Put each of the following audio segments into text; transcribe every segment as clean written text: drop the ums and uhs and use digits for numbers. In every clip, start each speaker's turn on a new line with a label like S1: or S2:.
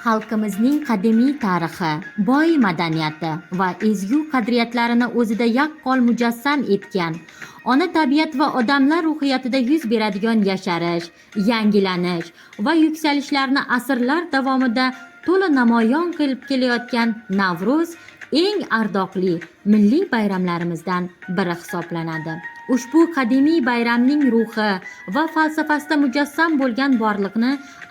S1: Xalqimizning qadimiy tarixi, boy madaniyati va ezgu qadriyatlarini o'zida yaqqol mujassam etgan, ona tabiat va odamlar ruhiyatida yuz beradigan yasharish, yangilanish va yuksalishlarni asrlar davomida to'la namoyon qilib kelayotgan Navro'z eng ardoqli milliy bayramlarimizdan biri hisoblanadi. Ushbu qadimiy bayramning ruhi va falsafasida mujassam bo'lgan borliqni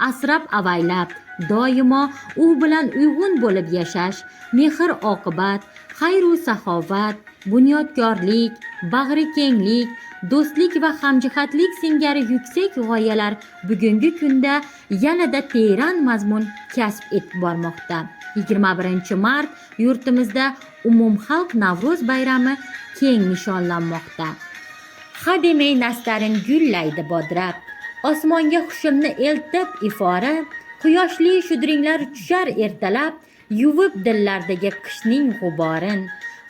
S1: asrab-avaylab, doimo u bilan uyg'un bo'lib yashash, mehr-oqibat, xayr-u saxovat, bunyodkorlik, bag'ri kenglik, do'stlik va hamjihatlik singari yuksak g'oyalar bugungi kunda yanada teran mazmun kasb etib bormoqda. 21-mart yurtimizda umumxalq Navro'z bayrami keng nishonlanmoqda. Hademay nastarin gullaydi bodrab, osmonga hushimni eltib ifora, quyoshli shudringlar tushar ertalab, yuvib dillardagi qishning g'uborin.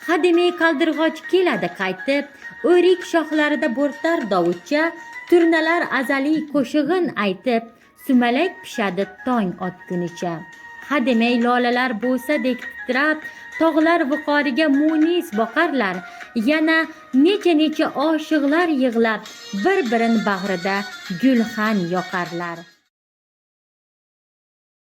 S1: Hademay qaldirg'och keladi qaytib, o'rik shoxlarida bo'rtar dovutcha, turnalar azaliy qo'shig'in aytib, sumalak pishadi tong otgunicha. Hademay lolalar bo'sadek titrab, tog'lar viqoriga munis boqarlar, yana necha oshiqlar yig'lab, bir-birin bag'rida gulxan yoqarlar.